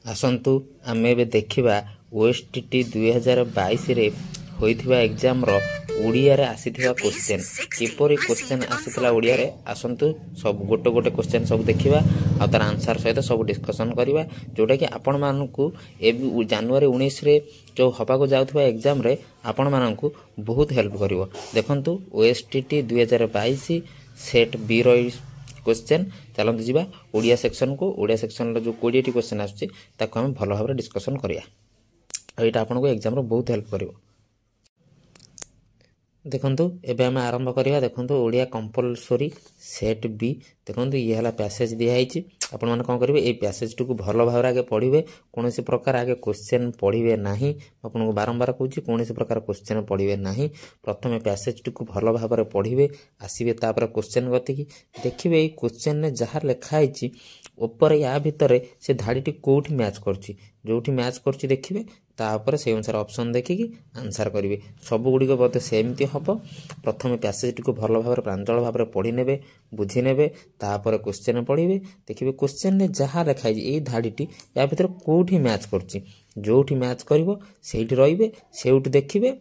आसतु आम ए देखा ओएसटीटी 2022 रे होइथिबा एग्जाम रो ओडिया रे आसीथिबा क्वेश्चन किपरि क्वेश्चन आसीथिला ओडिया रे आसतु सब गोटे गोटे क्वेश्चन सब देखिबा आ तार आंसर सहित सब डिस्कशन करिबा जोटा कि आपण मानकू जनवरी 19 रे जो हबा को जाउथिबा एग्जाम रे आपण मानकू बहुत हेल्प करिवो। देखंतु ओएसटीटी 2022 सेट बी रो क्वेश्चन चलते जावा ओडिया सेक्शन को। ओडिया सेक्शन जो 20 क्वेश्चन आसुची ताको हम भल भाव डिस्कशन करिया। एटा आपन को एग्जाम रो बहुत हेल्प करिवो। देखंतु एबे हम आरंभ करिया। देखंतु ओडिया कंपलसरी सेट बी देखंतु ये हला पैसेज दिया हिची। आपण माने कोन करिवे ए पैसेज टू को भल भाव आगे पढिबे। कोनोसी प्रकार आगे क्वेश्चन पढिबे नाही। आपण को बारंबार कहूची कोनोसी प्रकार क्वेश्चन पढिबे नाही। प्रथमे पैसेज टू को भल भाव रे पढिबे आसीबे तापर क्वेश्चन गति की देखिबे। ए क्वेश्चन ने जहार लिखा हिची ऊपर या भितरे से धाडीटी कोठी मैच करची जोठी मैच करची देखिबे तापर से अनुसार ऑप्शन देखिकी आंसर करिवे। सब गुडी को बते सेमती हबो। प्रथमे पैसेज को भल भाव प्रांजल भाव पढ़ी नेबे बुझी नेबे तापर क्वेश्चन पढ़िबे देखिबे क्वेश्चन ने जहा लिखा है ए धाडीटी या भितर कोठी मैच करची जोठी मैच करिवो सेठी रहिबे सेउठी देखिबे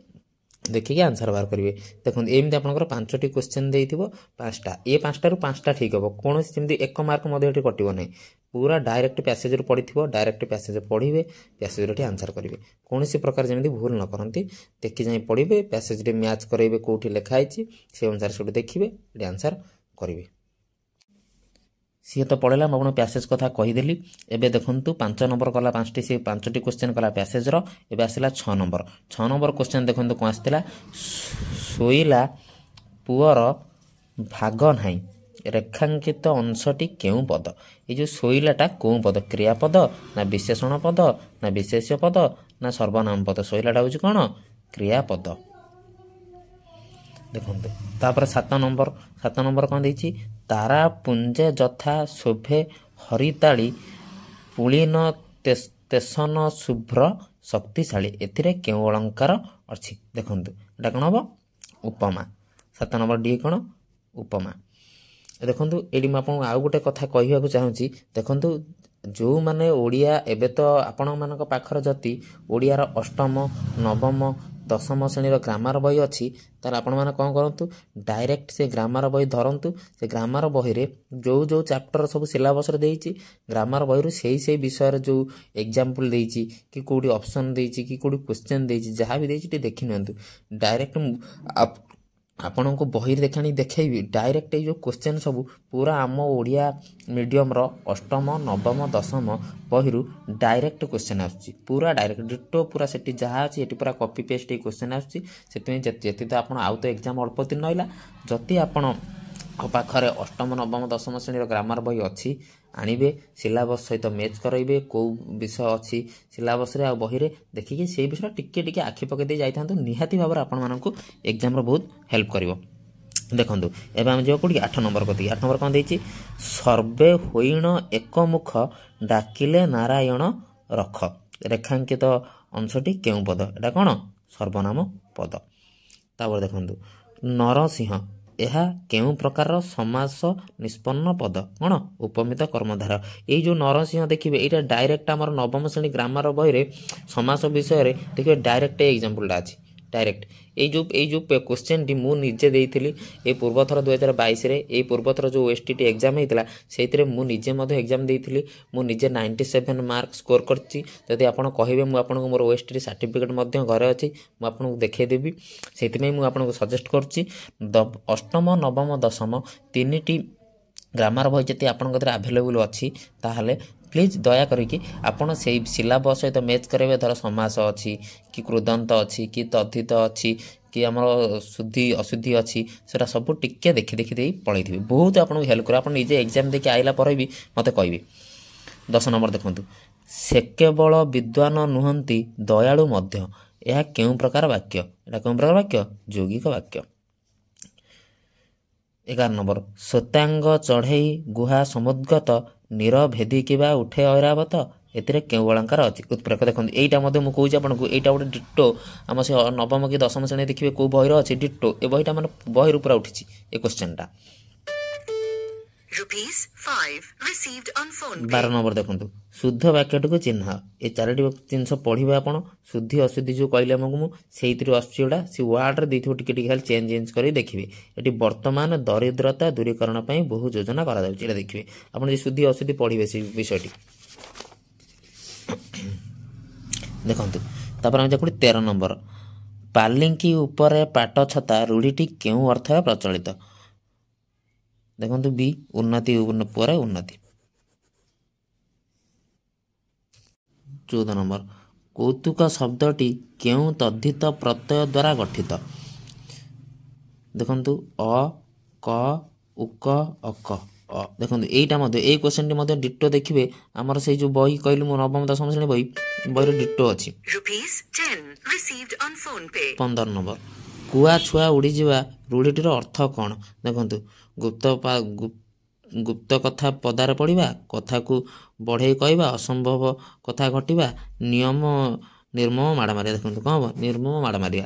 देखिए आंसर बाहर करेंगे। देखो एमती आपंकर 5टी क्वेश्चन देथिबो 5टा ए 5टारू 5टा ठीक हम कौन जमी 1 मार्क कटो ना पूरा डायरेक्ट पैसेज रू पढ़ी डायरेक्ट पैसेज पढ़े पैसेज रे आंसर करेंगे। कौन प्रकार जमी भूल न करती देखी जाए पढ़े पैसेज रे मैच करेंगे कौटी लिखाई से अनुसार से देखिए आंसर करेंगे। सी तो पढ़ेला मुझे पैसेज कथा कहीदेली। एबे देखंतु 5 नंबर कला 5टी से 5टी क्वेश्चन कला पैसेज रो। एबे आसिला 6 नंबर क्वेश्चन देखंतु कोन आस्तिला सोइला पुअर भाग नाही रेखांकित अंशटी केउ पद। ए जो सोइलाटा कोउ पद क्रियापद ना विशेषण पद ना विशेष्य पद ना सर्वनाम पद। सोइलाटा होची कोन क्रियापद। देखंतु तापर 7 नंबर कोन देछि तारा पुंजे जथा शोभे हरिताली पुलिन तेसन शुभ्र शक्तिशाली एथिरे केउ अलंकार अछि। देखंतु एटा कोन हबो उपमा। 7 नंबर डी कोन उपमा। देखंतु एडी म आपन आउ गोटे कथा कहिया को चाहूची। देखंतु जो माने ओडिया एबे तो आपण मानक पाखर जति ओडिया रो अष्टम नवम 10म श्रेणी ग्रामर बही अच्छी तार आपण मैंने कौन करूँ डायरेक्ट से ग्रामर बही धरतु। से ग्रामर बही रे जो जो चैप्टर सब सिलेबस रे देइछि ग्रामर बही रू से विषय जो एग्जांपल देइछि कि कोडी ऑप्शन देइछि कि कोडी क्वेश्चन देइछि जहाँ भी देइछि देखि नियंतु डायरेक्ट आपण को बही देखाणी देखैबी डायरेक्ट जो क्वेश्चन सब पूरा आम ओडिया मीडियम रो अष्टम नवम 10म बही रू डायरेक्ट क्वेश्चन आछि पूरा डायरेक्ट डिटो पूरा सेठी जहाँ अछि एटी पूरा कॉपी पेस्ट ए क्वेश्चन आछि। सेति जेति तो आपण आउ तो एग्जाम अल्प दिन रहिला जति आपण पाखरे अष्टम नवम 10म श्रेणी ग्रामर बही अच्छी आनिबे सिलेबस सहित मैच कराइबे को विषय अच्छी सिलेबस रे आ बही रे देखिके से विषय टिके टिके आखि पके दे जाइथांतु निहाती भाव आपण मानकू एग्जाम रो बहुत हेल्प करिवो। देखंतु एबे हम जो कोडी 8 नंबर कथि 8 नंबर कोन देछि सर्वे होइण एकमुख डाकिले नारायण रख रेखांकित अंशटी केउ पद एटा कोन सर्वनाम पद। तापर देखंतु नरसिंह यह केउ प्रकार समास निष्पन्न पद कौन उपमित कर्मधार। ये जो नरसिंह देखिए यहाँ डायरेक्ट आम नवम श्रेणी ग्रामर बही रे समास विषय रे देखिए डायरेक्ट एग्जांपल अच्छी डायरेक्ट ये जो क्वेश्चन टी मु निजे देइथिली ए पूर्वथर 2022 रे ए पूर्वथर जो ओएसटीटी एग्जाम हेतिला सेतिरे मु निजे मधे एग्जाम देइथिली मु निजे 97 मार्क स्कोर करछि। जदि आपण कहिबे मु आपण को मोर ओएसटीटी सर्टिफिकेट मध्य घरे अछि मु आपण को देखै देबी सेति मु आपण को सजेस्ट करछि अष्टम नवम 10म 3टी ग्रामर बही जति आपण कतरे अवेलेबल अछि ताहाले प्लीज दया करिकी आपण से सिलेबस सहित मैच करेबे। धर समास अच्छी कि कृदंत अच्छी कि तद्धित अच्छी कि आमर शुद्धि अशुद्धि अच्छी सेटा सब टिके देखि देखि दे पळैथिबे बहुत आपन हेल्प कर। आपण निजे एग्जाम देखि आइला पर भी मते कहबे। 10 नंबर देखंतु से केवल विद्वान नुहंती दयालु मध्य यह केउ प्रकार वाक्य एटा केउ प्रकार वाक्य यौगिक वाक्य। 11 नंबर सत्यांग चढ़ई गुहा समुद्गत नीर भेदी किबा उठे ऐरावत एतिरे केउ अलंकार अछि उत्प्रेरक। देखंतु एटा मध्ये मु कहूछि आपन को एटा गोटे डिट्टो आम से नवम कि 10म श्रेणी देखिबे को बहिर अछि डिट्टो ए बहिटा माने बहिर पूरा उठिछि ए क्वेश्चन टा। ₹5 received on phone pay. 12 number देखो शुद्ध वाक्यटी को चिन्ह ये चारोटी जिनस पढ़े आप शुद्धि अशुद्धि जो कहले आमको से आसुड़ा से वार्ड रे देखिए टिके खाली चेंज कर देखिए ये वर्तमान दरिद्रता दूरीकरण बहु योजना करा देखिए आप शुद्धि अशुद्धि पढ़े से विषयटी देखो तापर हम देखो 13 नंबर पालिंकी उपरे पाट छता रूढ़ीटी केउ अर्थ प्रचलित देखो बी उन्नति पर उन्नति 14 नंबर कौतुक शब्दटी केउ तद्धित प्रत्यय द्वारा गठित देखु अ क उक अक देखो यहीटा यही क्वेश्चन डिटो देखिए आमर से जो बही कहलु मो नवम दशम श्रेणी बही डिटो अच्छी 10 received on phone pay. 15 number कुआ छुआ उड़ीजा रूढ़ीटीर अर्थ कौन देखु गुप्त कथा पदार पढ़ा कथा को बढ़े कहवा असंभव कथा घटवा नियम निर्मम माड़ मारिया देखो कौन हम निर्मम माड़ मारिया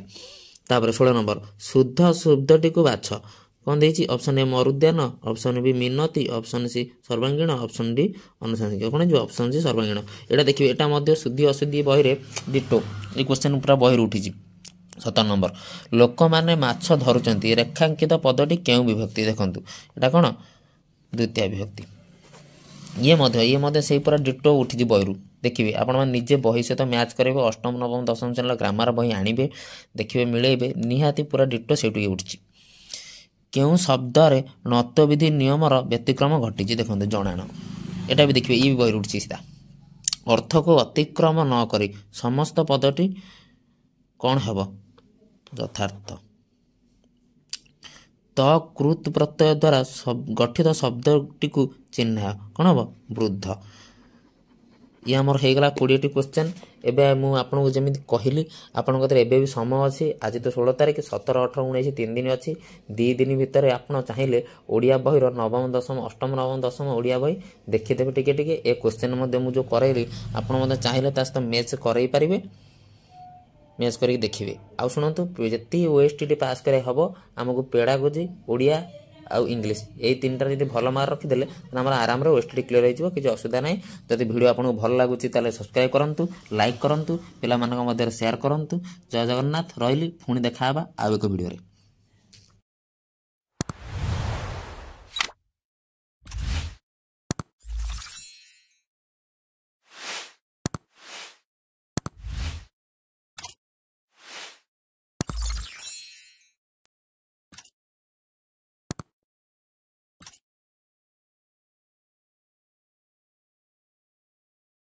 तापर 16 नंबर शुद्ध शब्दटी को बाछ कौन देती ऑप्शन ए मरुद्यान ऑप्शन बी मिनती ऑप्शन सी सर्वांगीण ऑप्शन डी अनुसांगिक कौन जो ऑप्शन सी सर्वांगीण एटा देखिए एटा शुद्धि अशुद्धि बही डिटो ये क्वेश्चन पूरा बही उठी 17 नंबर लोक माने माछ धरुचंती रेखांकित पदटी केउ विभक्ति देखंतु एटा कौन द्वितीय विभक्ति ये से पूरा डिटो उठी बही देखिए आपण निजे बही सहित मैच करेंगे अष्टम नवम दशम श्रेणी ग्रामर बही आणवे देखिए मिलेबे निहाती पूरा डिटो से उठी केउ शब्द नत विधि नियमर व्यतिक्रम घटी देखो जनाण एटा भी देखिए ये भी बही उठी सीधा अर्थ को अतिक्रम न करी समस्त पदटी कौन हेब यथार्थ कृत प्रत्यय द्वारा गठित शब्दटी को चिन्ह कौन हम वृद्ध ये आमर हो गला 20टी क्वेश्चन एवं मुझे आपको जमी कहली आपन भी समय अच्छी आज तो 16 तारीख 17 18 19 3 दिन अच्छी 2 दिन भितर आप चाहिए ओडिया बही नवम दशम अष्टम नवम दशम ओडिया बही देखीदेवे टिके टिके ए क्वेश्चन मुझे करैली आप चाहिए सहित मैच करई पारे मैच करके देखिए आउ शुणु जी ओएसटी पास करे हम आमको पेडागोजी ओडिया आउ इंग्लिश यही 3टा जी भल मार्क रखिदे आम आराम ओएसटी क्लीयर हो किसी असुविधा ना जब वीडियो आपको भल लगुच सब्सक्राइब करूँ लाइक करूँ पिला शेयर करूँ जय जगन्नाथ रही पुणी देखा आउ एक वीडियो।